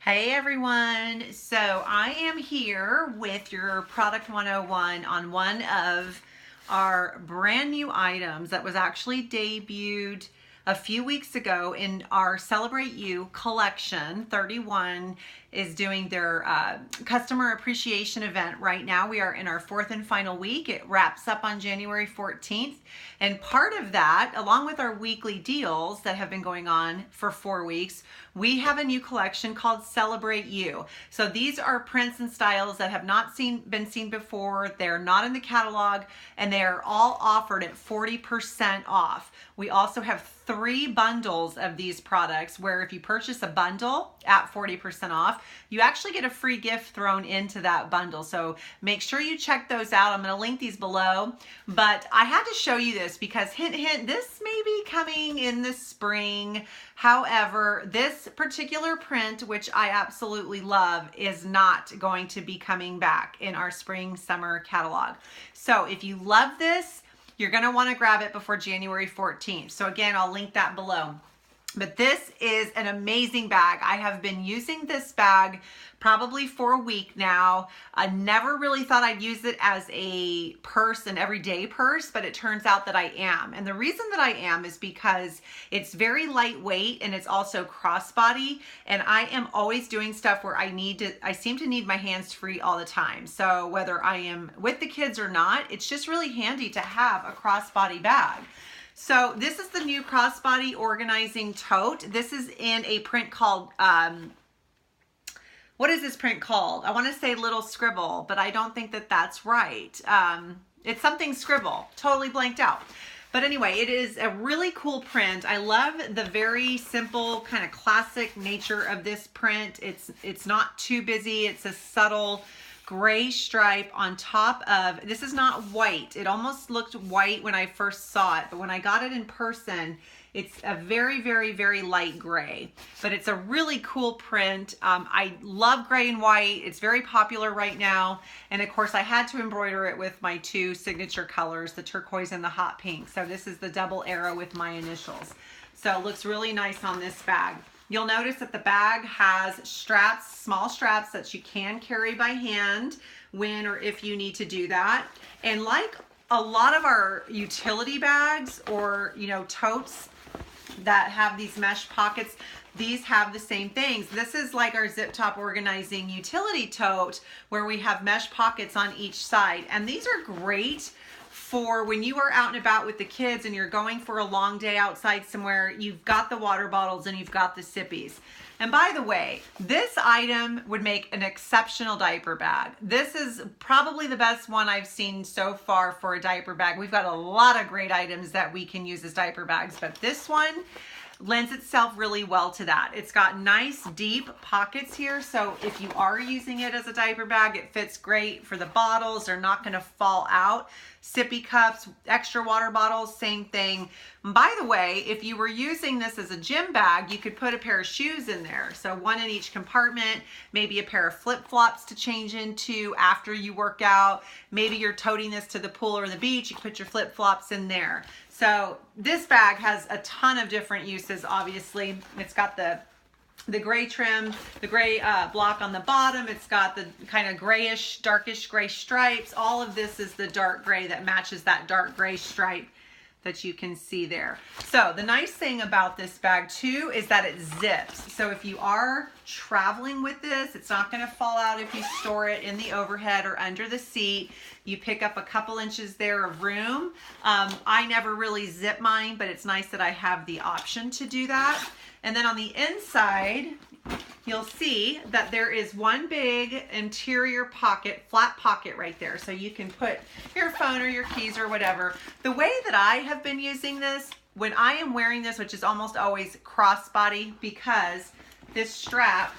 Hey everyone, so I am here with your Product 101 on one of our brand new items that was actually debuted a few weeks ago in our Celebrate You collection. 31 is doing their customer appreciation event right now. We are in our fourth and final week. It wraps up on January 14th. And part of that, along with our weekly deals that have been going on for 4 weeks, we have a new collection called Celebrate You. So these are prints and styles that have not been seen before. They're not in the catalog, and they are all offered at 40% off. We also have 3 bundles of these products where if you purchase a bundle at 40% off, you actually get a free gift thrown into that bundle. So make sure you check those out. I'm going to link these below, but I had to show you this because hint, hint, this may be coming in the spring. However, this particular print, which I absolutely love, is not going to be coming back in our spring summer catalog. So if you love this, you're going to want to grab it before January 14th. So again, I'll link that below. But this is an amazing bag. I have been using this bag probably for a week now. I never really thought I'd use it as a purse, an everyday purse, but it turns out that I am. And the reason that I am is because it's very lightweight and it's also crossbody. And I am always doing stuff where I seem to need my hands free all the time. So whether I am with the kids or not, it's just really handy to have a crossbody bag. So this is the new Crossbody Organizing Tote. This is in a print called, what is this print called? I want to say Little Scribble, but I don't think that that's right. It's something Scribble, totally blanked out. But anyway, it is a really cool print. I love the very simple kind of classic nature of this print. It's not too busy. It's a subtle gray stripe on top of, this is not white. It almost looked white when I first saw it, but when I got it in person, it's a very, very, very light gray, but it's a really cool print. I love gray and white. It's very popular right now. And of course I had to embroider it with my 2 signature colors, the turquoise and the hot pink. So this is the double arrow with my initials. So it looks really nice on this bag. You'll notice that the bag has straps, small straps that you can carry by hand when or if you need to do that. And like a lot of our utility bags or, totes that have these mesh pockets, these have the same things. This is like our zip top organizing utility tote where we have mesh pockets on each side. And these are great for when you are out and about with the kids and you're going for a long day outside somewhere. You've got the water bottles and you've got the sippies. And by the way, this item would make an exceptional diaper bag. This is probably the best one I've seen so far for a diaper bag. We've got a lot of great items that we can use as diaper bags, but this one lends itself really well to that. It's got nice deep pockets here, so if you are using it as a diaper bag, it fits great for the bottles. They're not going to fall out. Sippy cups, extra water bottles, same thing. By the way, if you were using this as a gym bag, you could put a pair of shoes in there. So one in each compartment, maybe a pair of flip-flops to change into after you work out. Maybe you're toting this to the pool or the beach, you can put your flip-flops in there. So this bag has a ton of different uses, obviously. It's got the gray trim, the gray block on the bottom. It's got the kind of grayish, darkish gray stripes. All of this is the dark gray that matches that dark gray stripe that you can see there. So the nice thing about this bag too is that it zips. So if you are traveling with this, it's not going to fall out if you store it in the overhead or under the seat. You pick up a couple inches there of room. I never really zip mine, but it's nice that I have the option to do that. And then on the inside, you'll see that there is one big interior pocket, flat pocket right there. So you can put your phone or your keys or whatever. The way that I have been using this, when I am wearing this, which is almost always crossbody, because this strap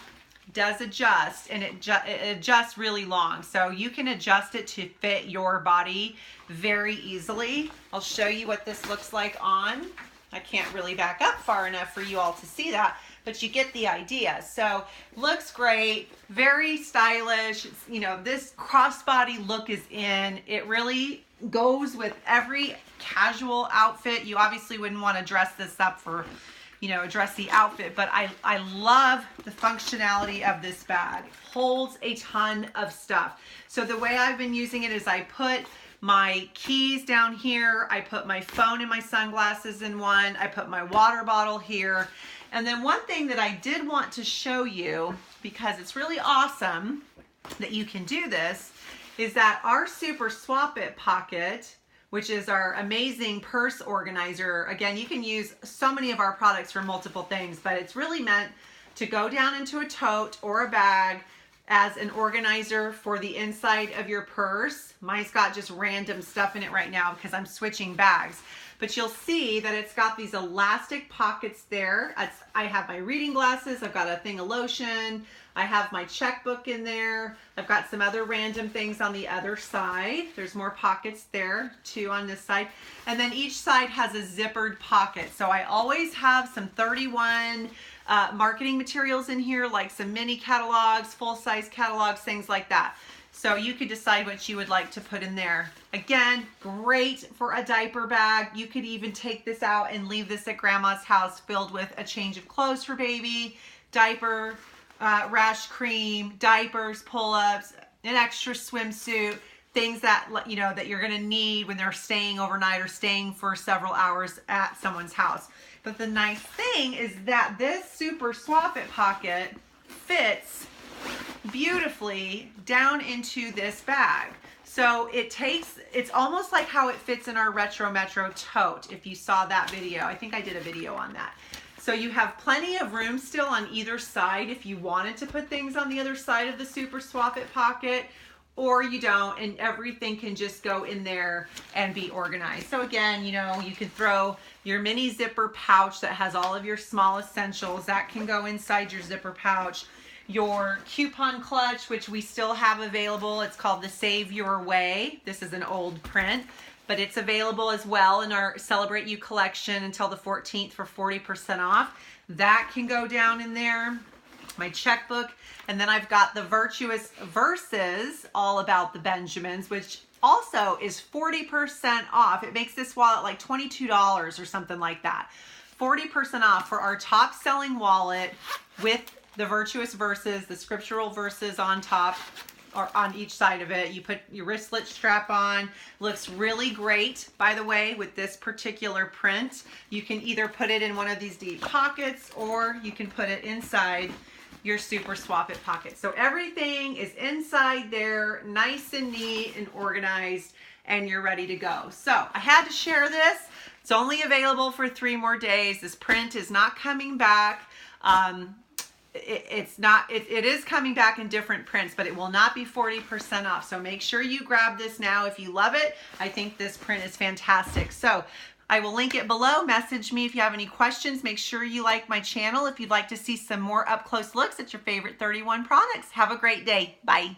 does adjust and it adjusts really long. So you can adjust it to fit your body very easily. I'll show you what this looks like on. I can't really back up far enough for you all to see that, but you get the idea. So looks great, very stylish. This crossbody look is in. It really goes with every casual outfit. You obviously wouldn't want to dress this up for you know, dress the outfit. But I love the functionality of this bag. Holds a ton of stuff. So the way I've been using it is I put my keys down here, I put my phone and my sunglasses in one, I put my water bottle here. And then one thing that I did want to show you, because it's really awesome that you can do this, is that our Super Swap It pocket, which is our amazing purse organizer. Again, you can use so many of our products for multiple things, but it's really meant to go down into a tote or a bag as an organizer for the inside of your purse. Mine's got just random stuff in it right now because I'm switching bags. But you'll see that it's got these elastic pockets there. I have my reading glasses, I've got a thing of lotion, I have my checkbook in there, I've got some other random things on the other side. There's more pockets there too on this side. And then each side has a zippered pocket. So I always have some 31 marketing materials in here, like some mini catalogs, full-size catalogs, things like that. So you could decide what you would like to put in there. Again, great for a diaper bag. You could even take this out and leave this at grandma's house filled with a change of clothes for baby, diaper, rash cream, diapers, pull-ups, an extra swimsuit, things that, you know, that you're gonna need when they're staying overnight or staying for several hours at someone's house. But the nice thing is that this Super Swap It pocket fits beautifully down into this bag. So it's almost like how it fits in our Retro Metro tote. If you saw that video, I think I did a video on that. So you have plenty of room still on either side if you wanted to put things on the other side of the Super Swap It pocket, or you don't, and everything can just go in there and be organized. So again, you know, you can throw your mini zipper pouch that has all of your small essentials. That can go inside your zipper pouch. Your coupon clutch, which we still have available. It's called the Save Your Way. This is an old print, but it's available as well in our Celebrate You collection until the 14th for 40% off. That can go down in there. My checkbook, and then I've got the Virtuous Verses, all about the Benjamins, which also is 40% off. It makes this wallet like $22 or something like that. 40% off for our top selling wallet with the Virtuous Verses, the scriptural verses on top or on each side of it. You put your wristlet strap on. Looks really great, by the way, with this particular print. You can either put it in one of these deep pockets or you can put it inside your Super Swap It pocket. So everything is inside there, nice and neat and organized, and you're ready to go. So I had to share this. It's only available for 3 more days. This print is not coming back. It is coming back in different prints, but it will not be 40% off. So make sure you grab this now if you love it. I think this print is fantastic. So I will link it below. Message me if you have any questions. Make sure you like my channel if you'd like to see some more up close looks at your favorite 31 products. Have a great day. Bye.